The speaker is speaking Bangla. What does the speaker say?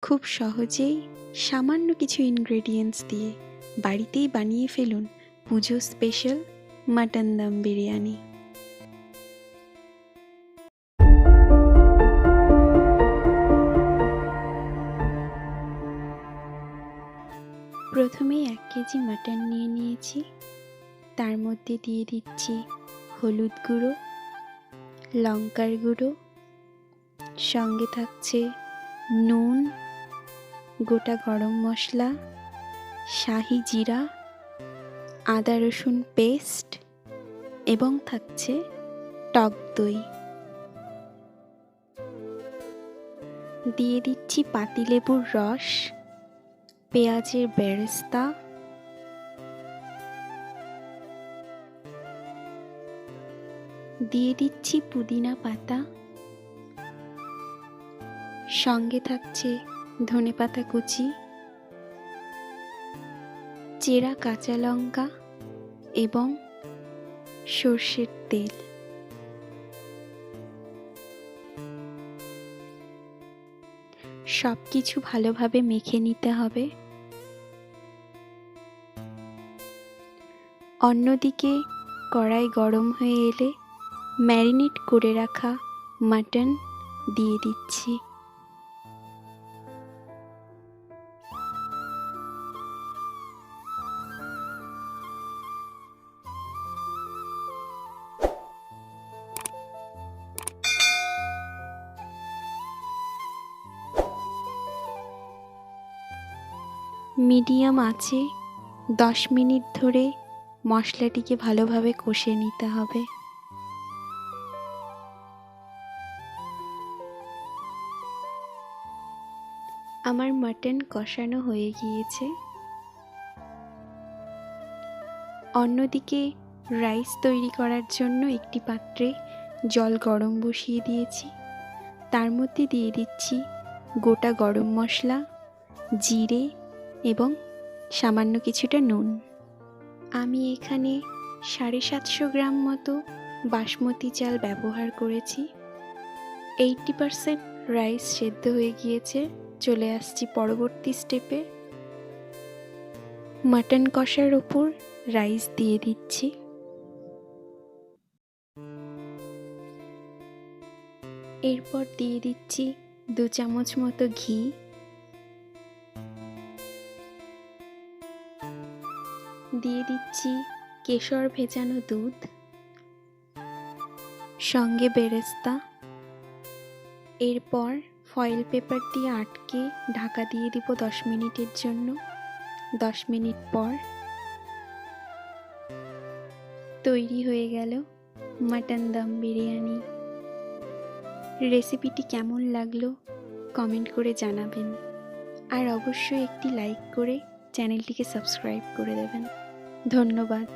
খুব সহজেই সামান্য কিছু ইনগ্রেডিয়েন্টস দিয়ে বাড়িতেই বানিয়ে ফেলুন পুজো স্পেশাল মাটন দম বিরিয়ানি। প্রথমেই 1 কেজি মাটন নিয়ে নিয়েছি। তার মধ্যে দিয়ে দিচ্ছি হলুদ গুঁড়ো, লঙ্কার গুঁড়ো, সঙ্গে থাকছে নুন, গোটা গরম মশলা, শাহি জিরা, আদা রসুন পেস্ট এবং থাকছে টক দই। দিয়ে দিচ্ছি পাতিলেবুর রস, পেঁয়াজের বেরেস্তা, দিয়ে দিচ্ছি পুদিনা পাতা, সঙ্গে থাকছে ধনেপাতা কুচি, চেরা কাঁচা লঙ্কা এবং সর্ষের তেল। সবকিছু ভালোভাবে মেখে নিতে হবে। অন্যদিকে কড়াই গরম হয়ে এলে ম্যারিনেট করে রাখা মাটন দিয়ে দিচ্ছি। মিডিয়াম আঁচে 10 মিনিট ধরে মশলাটিকে ভালোভাবে কষে নিতে হবে। আমার মাটন কষানো হয়ে গিয়েছে। অন্যদিকে রাইস তৈরি করার জন্য একটি পাত্রে জল গরম বসিয়ে দিয়েছি। তার মধ্যে দিয়ে দিচ্ছি গোটা গরম মশলা, জিরে এবং সামান্য কিছুটা নুন। আমি এখানে 750 গ্রাম মতো বাসমতি চাল ব্যবহার করেছি। 80% রাইস সেদ্ধ হয়ে গিয়েছে। চলে আসছি পরবর্তী স্টেপে। মাটন কষার ওপর রাইস দিয়ে দিচ্ছি। এরপর দিয়ে দিচ্ছি 2 চামচ মতো ঘি, দিয়ে দিচ্ছি কেশর ভেজানো দুধ, সঙ্গে বেরেস্তা। এরপর ফয়েল পেপার দিয়ে আটকে ঢাকা দিয়ে দিব 10 মিনিটের জন্য। 10 মিনিট পর তৈরি হয়ে গেল মাটন দম বিরিয়ানি। রেসিপিটি কেমন লাগলো কমেন্ট করে জানাবেন, আর অবশ্যই একটি লাইক করে চ্যানেলটিকে সাবস্ক্রাইব করে দেবেন। ধন্যবাদ।